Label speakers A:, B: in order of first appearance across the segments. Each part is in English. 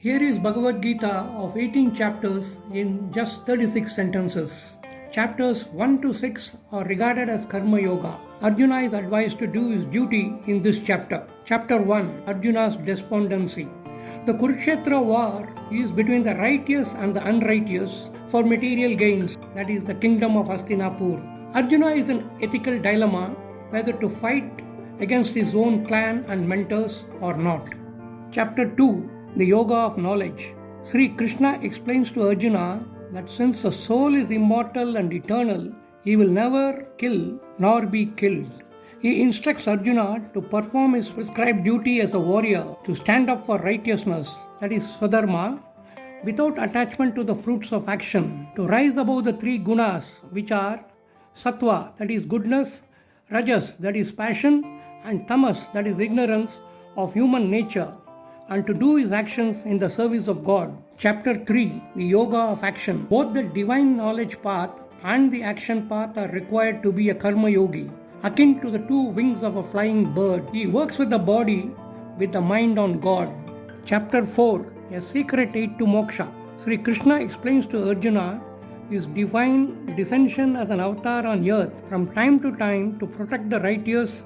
A: Here is Bhagavad Gita of 18 chapters in just 36 sentences. Chapters 1 to 6 are regarded as Karma Yoga. Arjuna is advised to do his duty in this chapter. Chapter 1, Arjuna's despondency. The Kurukshetra war is between the righteous and the unrighteous for material gains, that is the kingdom of Hastinapur. Arjuna is in ethical dilemma whether to fight against his own clan and mentors or not. Chapter 2, the Yoga of Knowledge. Sri Krishna explains to Arjuna that since the soul is immortal and eternal, he will never kill nor be killed. He instructs Arjuna to perform his prescribed duty as a warrior, to stand up for righteousness, that is Swadharma, without attachment to the fruits of action, to rise above the three gunas, which are Sattva, that is goodness, Rajas, that is passion, and Tamas, that is ignorance of human nature, and to do his actions in the service of God. Chapter 3, the Yoga of Action. Both the divine knowledge path and the action path are required to be a Karma Yogi. Akin to the two wings of a flying bird, he works with the body with the mind on God. Chapter 4, a secret aid to moksha. Sri Krishna explains to Arjuna his divine descension as an avatar on earth from time to time to protect the righteous,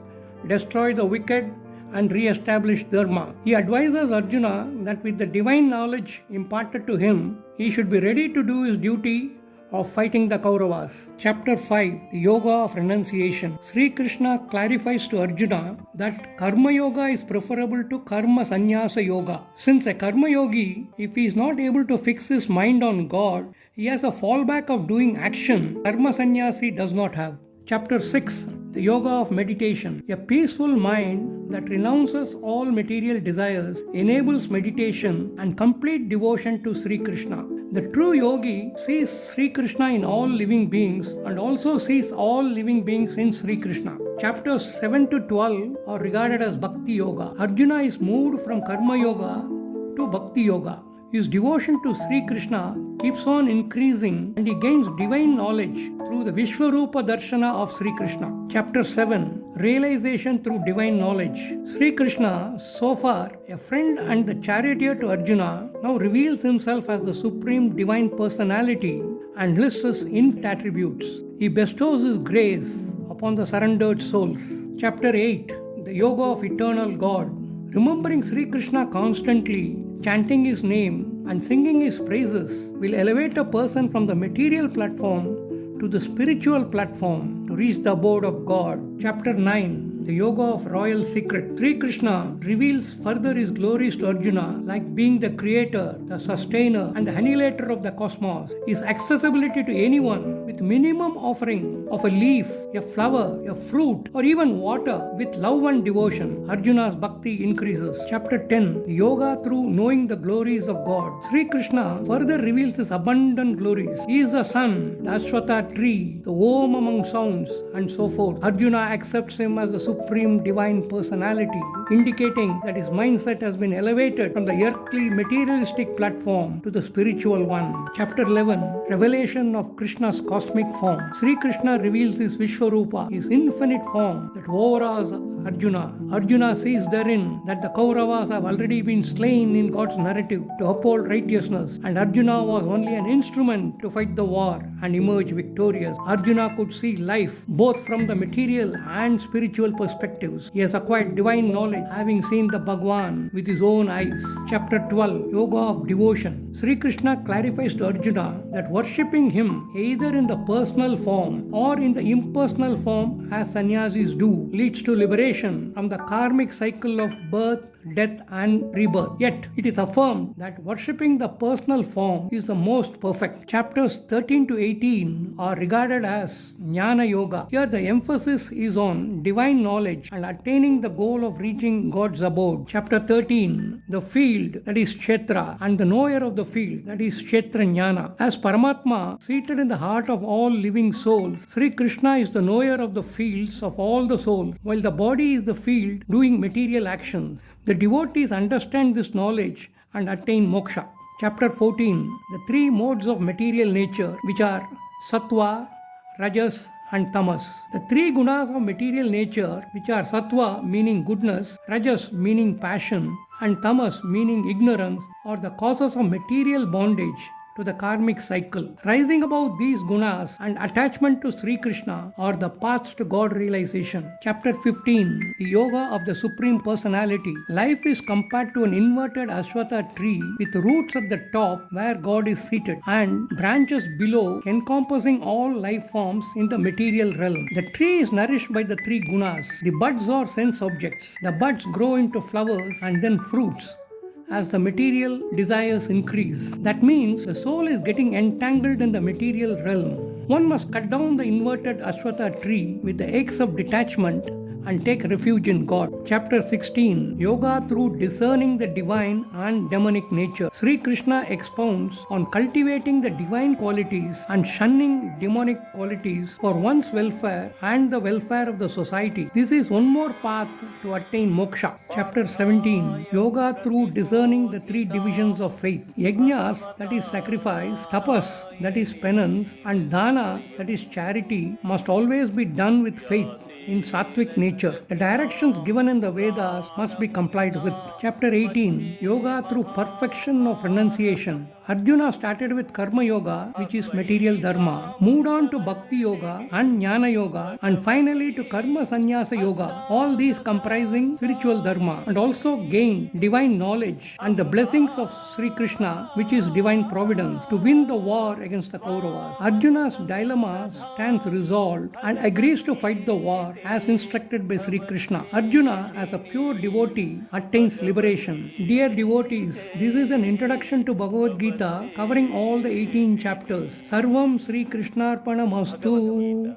A: destroy the wicked, and re-establish Dharma. He advises Arjuna that with the divine knowledge imparted to him, he should be ready to do his duty of fighting the Kauravas. Chapter 5, the Yoga of Renunciation. Sri Krishna clarifies to Arjuna that Karma Yoga is preferable to Karma Sannyasa Yoga. Since a Karma Yogi, if he is not able to fix his mind on God, he has a fallback of doing action Karma Sannyasi does not have. Chapter 6, the Yoga of Meditation. A peaceful mind that renounces all material desires enables meditation and complete devotion to Sri Krishna. The true yogi sees Sri Krishna in all living beings and also sees all living beings in Sri Krishna. Chapters 7 to 12 are regarded as Bhakti Yoga. Arjuna is moved from Karma Yoga to Bhakti Yoga. His devotion to Sri Krishna keeps on increasing and he gains divine knowledge through the Vishwarupa Darshana of Sri Krishna. Chapter 7, Realization through Divine Knowledge. Sri Krishna, so far a friend and the charioteer to Arjuna, now reveals himself as the Supreme Divine Personality and lists his infinite attributes. He bestows his grace upon the surrendered souls. Chapter 8, the Yoga of Eternal God. Remembering Sri Krishna constantly, chanting his name and singing his praises will elevate a person from the material platform to the spiritual platform to reach the abode of God. Chapter 9, the Yoga of Royal Secret. Sri Krishna reveals further his glories to Arjuna, like being the creator, the sustainer, and the annihilator of the cosmos. His accessibility to anyone with minimum offering of a leaf, a flower, a fruit, or even water with love and devotion. Arjuna's bhakti increases. Chapter 10, the Yoga through knowing the glories of God. Sri Krishna further reveals his abundant glories. He is the sun, the Ashwatha tree, the Om among sounds, and so forth. Arjuna accepts him as the Supreme Divine Personality, indicating that his mindset has been elevated from the earthly materialistic platform to the spiritual one. Chapter 11, Revelation of Krishna's cosmic form. Sri Krishna reveals his Vishwarupa, his infinite form that overawes Arjuna. Arjuna sees therein that the Kauravas have already been slain in God's narrative to uphold righteousness, and Arjuna was only an instrument to fight the war and emerge victorious. Arjuna could see life both from the material and spiritual perspectives. He has acquired divine knowledge, having seen the Bhagwan with his own eyes. Chapter 12, Yoga of Devotion. Sri Krishna clarifies to Arjuna that worshipping him either in the personal form or in the impersonal form as sannyasis do leads to liberation from the karmic cycle of birth, death, and rebirth. Yet it is affirmed that worshipping the personal form is the most perfect. Chapters 13 to 18 are regarded as Jnana Yoga. Here the emphasis is on divine knowledge and attaining the goal of reaching God's abode. Chapter 13, the field, that is Kshetra, and the knower of the field, that is Kshetra Jnana. As Paramatma, seated in the heart of all living souls, Sri Krishna is the knower of the fields of all the souls, while the body is the field doing material actions. The devotees understand this knowledge and attain moksha. Chapter 14, the three modes of material nature, which are Sattva, Rajas, and tamas. The three gunas of material nature, which are sattva meaning goodness, rajas meaning passion, and tamas meaning ignorance, are the causes of material bondage to the karmic cycle. Rising above these gunas and attachment to Sri Krishna are the paths to God realization. Chapter 15, the Yoga of the Supreme Personality. Life is compared to an inverted Ashwatha tree with roots at the top where God is seated and branches below encompassing all life forms in the material realm. The tree is nourished by the three gunas. The buds are sense objects. The buds grow into flowers and then fruits as the material desires increase. That means the soul is getting entangled in the material realm. One must cut down the inverted Ashwatha tree with the axe of detachment and take refuge in God. Chapter 16, Yoga through discerning the divine and demonic nature. Sri Krishna expounds on cultivating the divine qualities and shunning demonic qualities for one's welfare and the welfare of the society. This is one more path to attain moksha. Chapter 17, Yoga through discerning the three divisions of faith. Yajnas, that is sacrifice, tapas, that is penance, and dana, that is charity, must always be done with faith in sattvic nature. The directions given in the Vedas must be complied with. Chapter 18, Yoga through perfection of renunciation. Arjuna started with Karma Yoga, which is material dharma, moved on to Bhakti Yoga and Jnana Yoga, and finally to Karma Sannyasa Yoga, all these comprising spiritual dharma, and also gained divine knowledge and the blessings of Sri Krishna, which is divine providence, to win the war against the Kauravas. Arjuna's dilemma stands resolved and agrees to fight the war as instructed by Sri Krishna. Arjuna, as a pure devotee, attains liberation. Dear devotees, this is an introduction to Bhagavad Gita covering all the 18 chapters. Sarvam Sri Krishnarpanamastu.